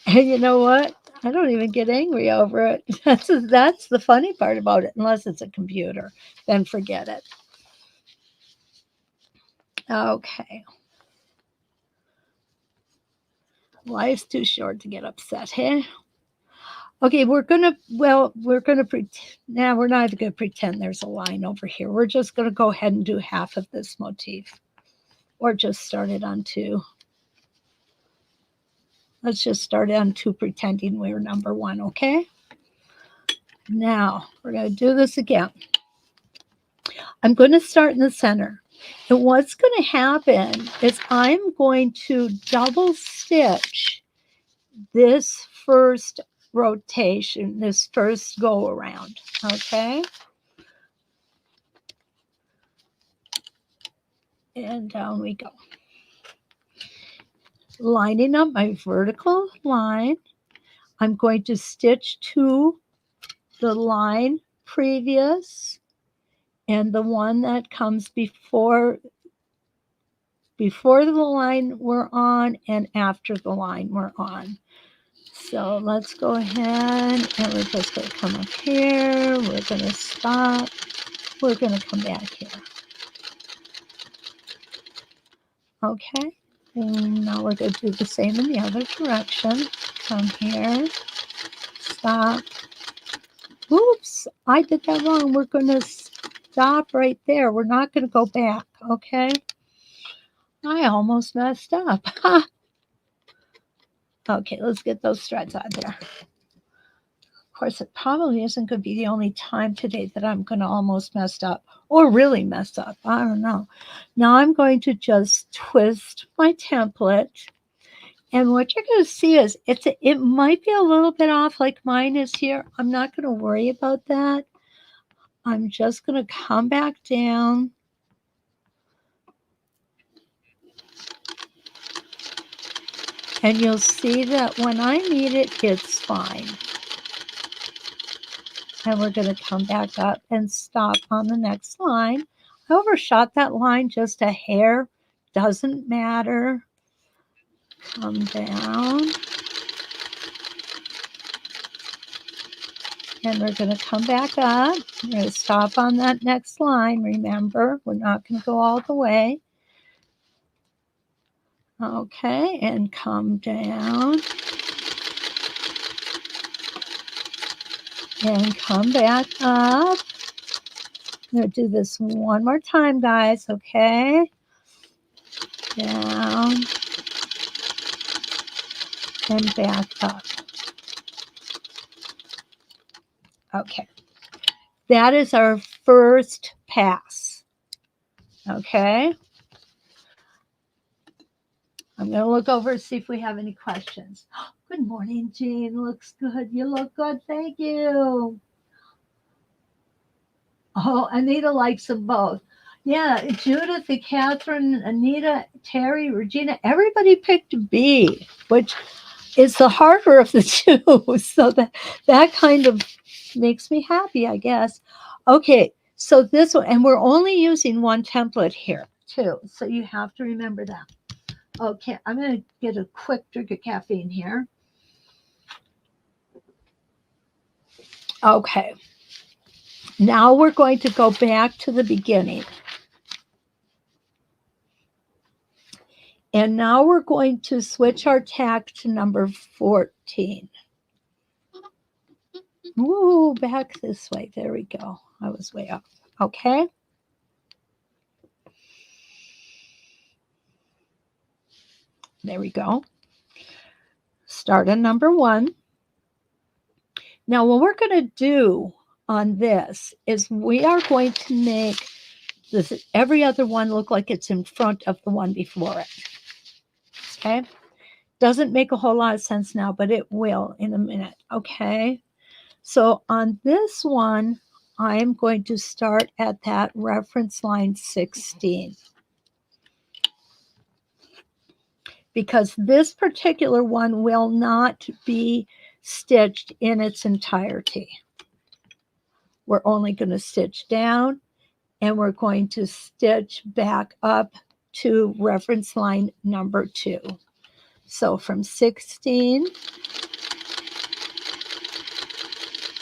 [SPEAKER 1] And you know what? I don't even get angry over it. That's the funny part about it, unless it's a computer. Then forget it. Okay. Life's too short to get upset, hey? Okay, we're gonna pretend. Now we're not even gonna pretend there's a line over here. We're just gonna go ahead and do half of this motif, or just start it on 2. Let's just start on 2, pretending we're number 1. Okay. Now we're gonna do this again. I'm going to start in the center, and what's going to happen is I'm going to double stitch this first rotation, this first go around, okay? And down we go. Lining up my vertical line, I'm going to stitch to the line previous and the one that comes before before the line we're on and after the line we're on. So let's go ahead and we're just going to come up here. We're going to stop. We're going to come back here. Okay. And now we're going to do the same in the other direction. Come here. Stop. Oops, I did that wrong. We're going to stop right there. We're not going to go back. Okay. I almost messed up. Okay, let's get those threads out there. Of course, it probably isn't going to be the only time today that I'm going to almost mess up or really mess up. I don't know. Now I'm going to just twist my template. And what you're going to see is it might be a little bit off like mine is here. I'm not going to worry about that. I'm just going to come back down. And you'll see that when I need it, it's fine. And we're going to come back up and stop on the next line. I overshot that line just a hair. Doesn't matter. Come down. And we're going to come back up. We're going to stop on that next line. Remember, we're not going to go all the way. Okay, and come down. And come back up. I'm going to do this one more time, guys, okay? Down. And back up. Okay. That is our first pass. Okay. I'm going to look over and see if we have any questions. Good morning, Jean. Looks good. You look good. Thank you. Oh, Anita likes them both. Yeah, Judith, Catherine, Anita, Terry, Regina, everybody picked B, which is the harder of the two. So that kind of makes me happy, I guess. Okay, so this one, and we're only using one template here, too. So you have to remember that. Okay, I'm going to get a quick drink of caffeine here. Okay. Now we're going to go back to the beginning. And now we're going to switch our tack to number 14. Ooh, back this way. There we go. I was way up. Okay. There we go. Start on number 1. Now, what we're going to do on this is we are going to make this every other one look like it's in front of the one before it. Okay. Doesn't make a whole lot of sense now, but it will in a minute. Okay. So on this one, I am going to start at that reference line 16. Because this particular one will not be stitched in its entirety. We're only going to stitch down and we're going to stitch back up to reference line number 2. So from 16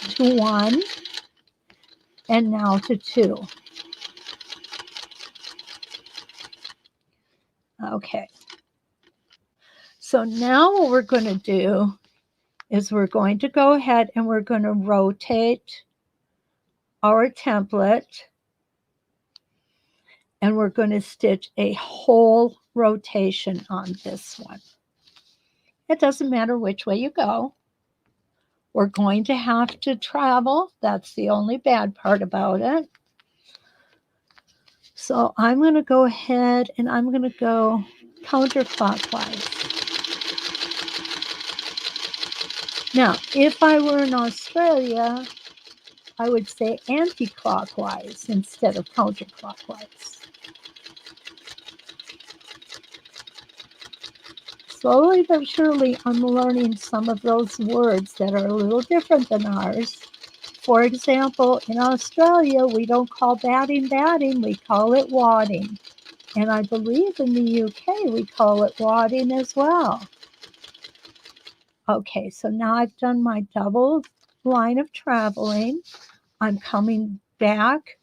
[SPEAKER 1] to 1 and now to 2. Okay. So now what we're going to do is we're going to go ahead and we're going to rotate our template and we're going to stitch a whole rotation on this one. It doesn't matter which way you go. We're going to have to travel. That's the only bad part about it. So I'm going to go ahead and I'm going to go counterclockwise. Now, if I were in Australia, I would say anti-clockwise instead of counterclockwise. Slowly but surely, I'm learning some of those words that are a little different than ours. For example, in Australia, we don't call batting batting, we call it wadding. And I believe in the UK we call it wadding as well. Okay, so now I've done my double line of traveling. I'm coming back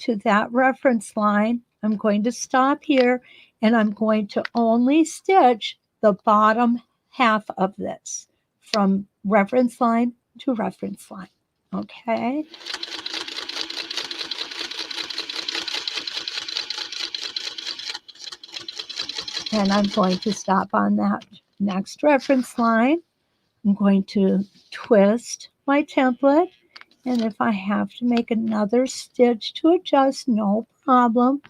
[SPEAKER 1] to that reference line. I'm going to stop here and I'm going to only stitch the bottom half of this from reference line to reference line. Okay. And I'm going to stop on that next reference line. I'm going to twist my template, and if I have to make another stitch to adjust, no problem.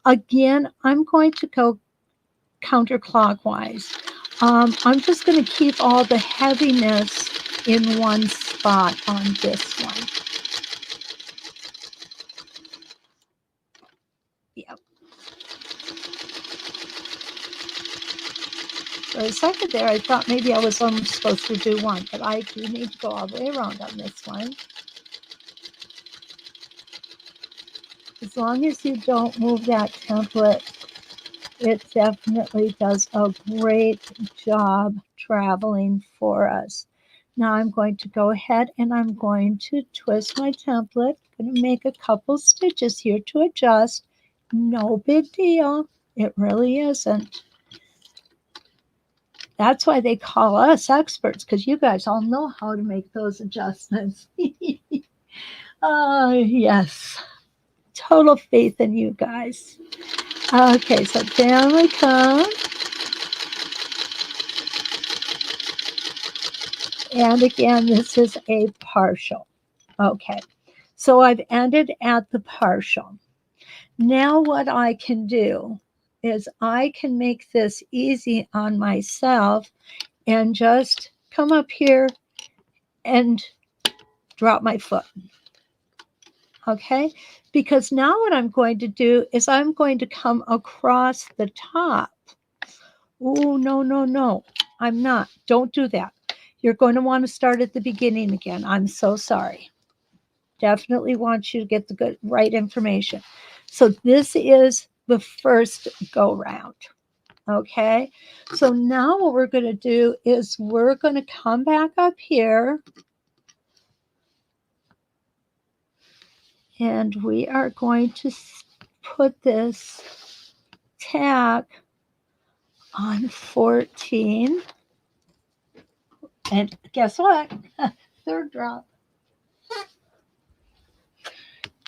[SPEAKER 1] Again, I'm going to go counterclockwise. I'm just going to keep all the heaviness in one spot on this one. Yep. For a second there, I thought maybe I was only supposed to do one, but I do need to go all the way around on this one. As long as you don't move that template, it definitely does a great job traveling for us. Now I'm going to go ahead and I'm going to twist my template. I'm going to make a couple stitches here to adjust. No big deal. It really isn't. That's why they call us experts, because you guys all know how to make those adjustments. Yes. Total faith in you guys. Okay, so down we come. And again, this is a partial. Okay, so I've ended at the partial. Now what I can do is I can make this easy on myself and just come up here and drop my foot. Okay, because now what I'm going to do is I'm going to come across the top. Oh, no, no, no, I'm not. Don't do that. You're going to want to start at the beginning again. I'm so sorry. Definitely want you to get the right information. So this is the first go round. Okay, so now what we're going to do is we're going to come back up here and we are going to put this tack on 14. And guess what? Third drop.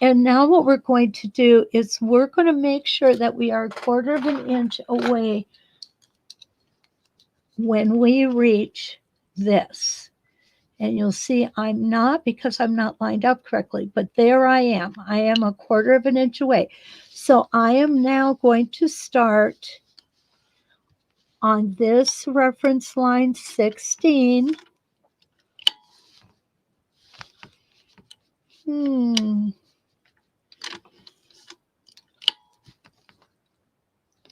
[SPEAKER 1] And now what we're going to do is we're going to make sure that we are 1/4 of an inch away when we reach this. And you'll see I'm not, because I'm not lined up correctly, but there I am. I am 1/4 of an inch away. So I am now going to start on this reference line 16.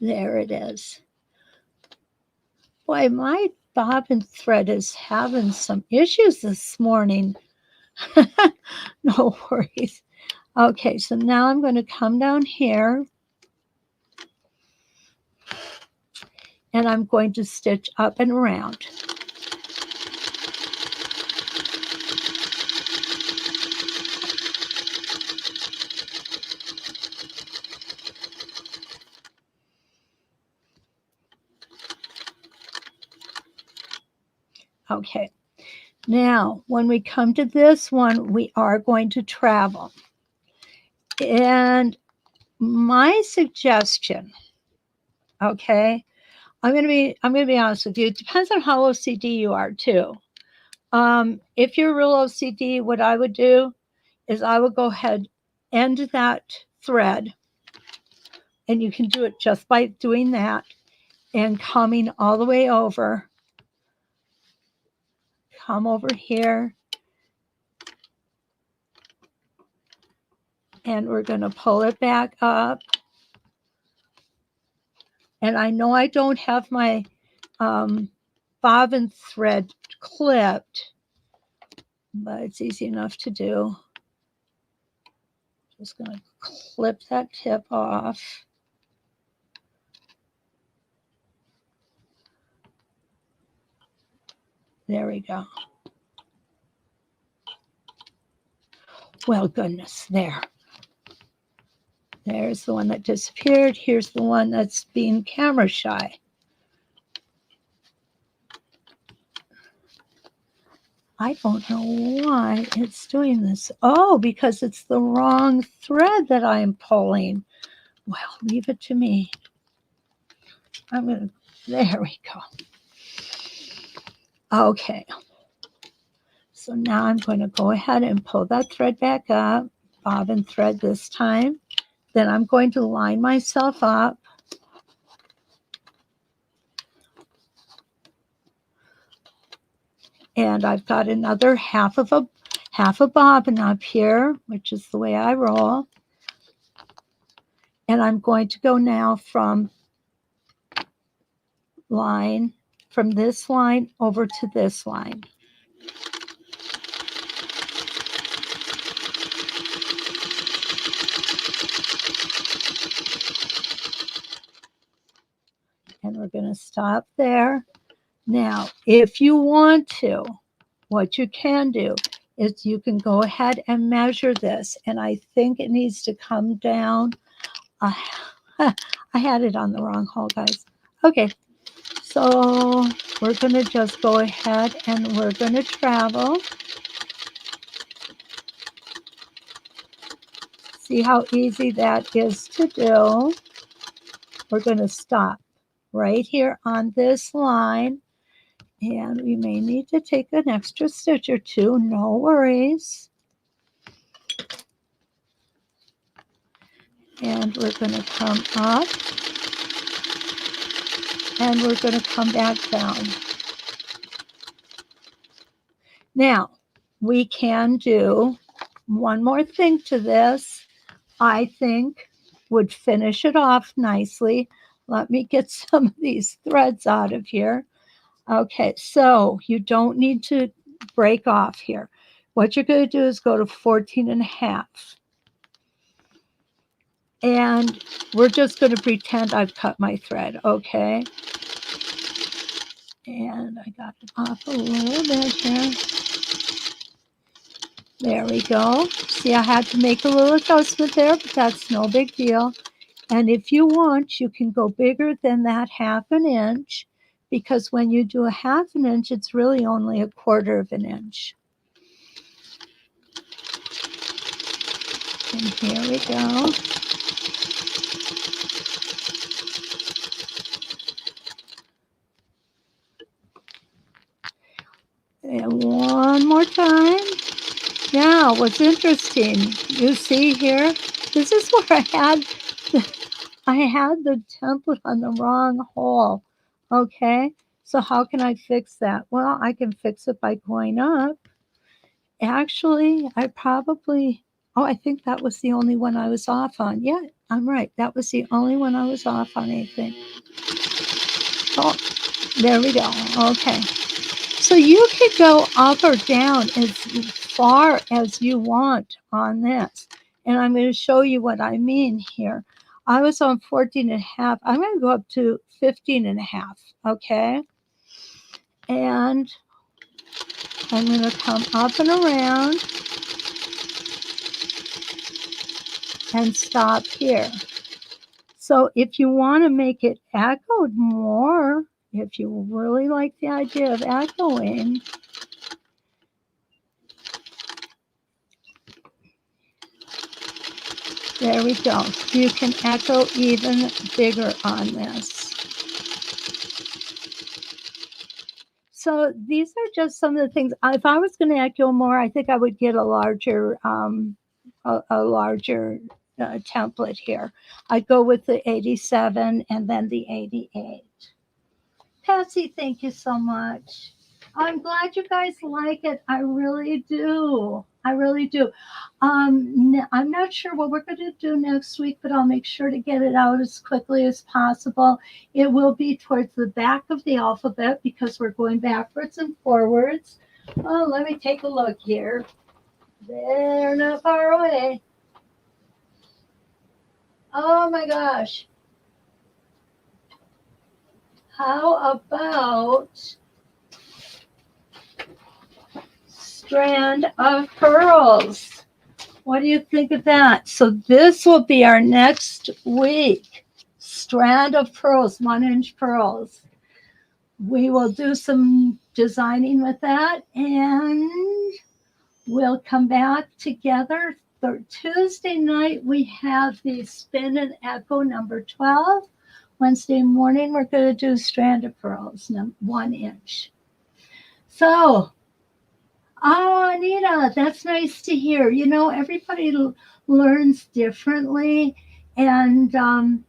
[SPEAKER 1] There it is. Boy, my bobbin thread is having some issues this morning. No worries. Okay, so now I'm going to come down here and I'm going to stitch up and around. Okay, now when we come to this one, we are going to travel. And my suggestion, okay, I'm gonna be honest with you. It depends on how OCD you are too. If you're real OCD, what I would do is I would go ahead, end that thread, and you can do it just by doing that and coming all the way over. Come over here, and we're going to pull it back up. And I know I don't have my bobbin thread clipped, but it's easy enough to do. Just going to clip that tip off. There we go. Well, goodness, there. There's the one that disappeared. Here's the one that's being camera shy. I don't know why it's doing this. Oh, because it's the wrong thread that I'm pulling. Well, leave it to me. There we go. Okay. So now I'm going to go ahead and pull that thread back up, bobbin thread this time. Then I'm going to line myself up. And I've got another half a bobbin up here, which is the way I roll. And I'm going to go now from this line over to this line. And we're going to stop there. Now, if you want to, what you can do is you can go ahead and measure this. And I think it needs to come down. I had it on the wrong hole, guys. Okay, so we're going to just go ahead and we're going to travel. See how easy that is to do. We're going to stop right here on this line. And we may need to take an extra stitch or two, no worries. And we're going to come up. And we're going to come back down. Now, we can do one more thing to this, I think would finish it off nicely. Let me get some of these threads out of here. Okay, so you don't need to break off here. What you're going to do is go to 14.5. And we're just going to pretend I've cut my thread, okay? And I got it off a little bit here. There we go. See, I had to make a little adjustment there, but that's no big deal. And if you want, you can go bigger than that 1/2 inch, because when you do a 1/2 inch, it's really only 1/4 inch. And here we go. And one more time. Now, what's interesting, you see here, this is where I had the template on the wrong hole. Okay, so how can I fix that? Well, I can fix it by going up. Actually, I think that was the only one I was off on. Yeah, I'm right. That was the only one I was off on, I think. Oh, there we go. Okay. So you could go up or down as far as you want on this. And I'm going to show you what I mean here. I was on 14.5. I'm going to go up to 15.5. Okay. And I'm going to come up and around and stop here. So if you want to make it echoed more, if you really like the idea of echoing, there we go. You can echo even bigger on this. So these are just some of the things. If I was going to echo more, I think I would get a larger template here. I'd go with the 87 and then the 88. Patsy, thank you so much. I'm glad you guys like it. I really do. I really do. I'm not sure what we're going to do next week, but I'll make sure to get it out as quickly as possible. It will be towards the back of the alphabet because we're going backwards and forwards. Oh, let me take a look here. They're not far away. Oh my gosh. How about strand of pearls. What do you think of that? So this will be our next week. Strand of pearls, 1-inch pearls. We will do some designing with that, and we'll come back together. Tuesday night, we have the Spin and Echo number 12. Wednesday morning, we're going to do Strand of Pearls, 1-inch. So, oh, Anita, that's nice to hear. You know, everybody learns differently, and I'm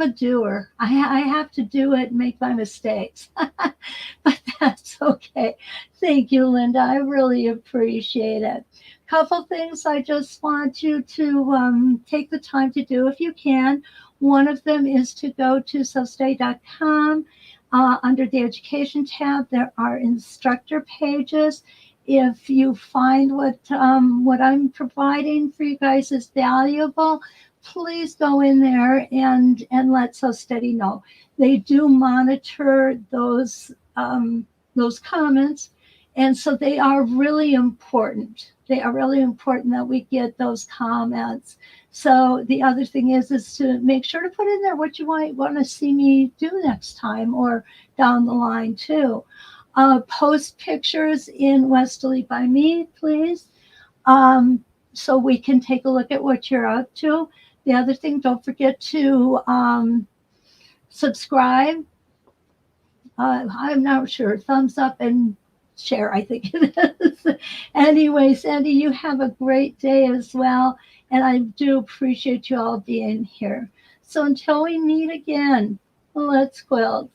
[SPEAKER 1] a doer. I have to do it and make my mistakes, but that's okay. Thank you, Linda. I really appreciate it. Couple things I just want you to take the time to do if you can. One of them is to go to sewstay.com. Under the education tab, there are instructor pages. If you find what I'm providing for you guys is valuable, please go in there and let So Steady know. They do monitor those comments, and so they are really important. They are really important that we get those comments. So the other thing is to make sure to put in there what you might want to see me do next time or down the line too. Post pictures in Westerly by me, please, so we can take a look at what you're up to. The other thing, don't forget to subscribe. I'm not sure. Thumbs up and share, I think it is. Anyway, Sandy, you have a great day as well. And I do appreciate you all being here. So until we meet again, let's quilt.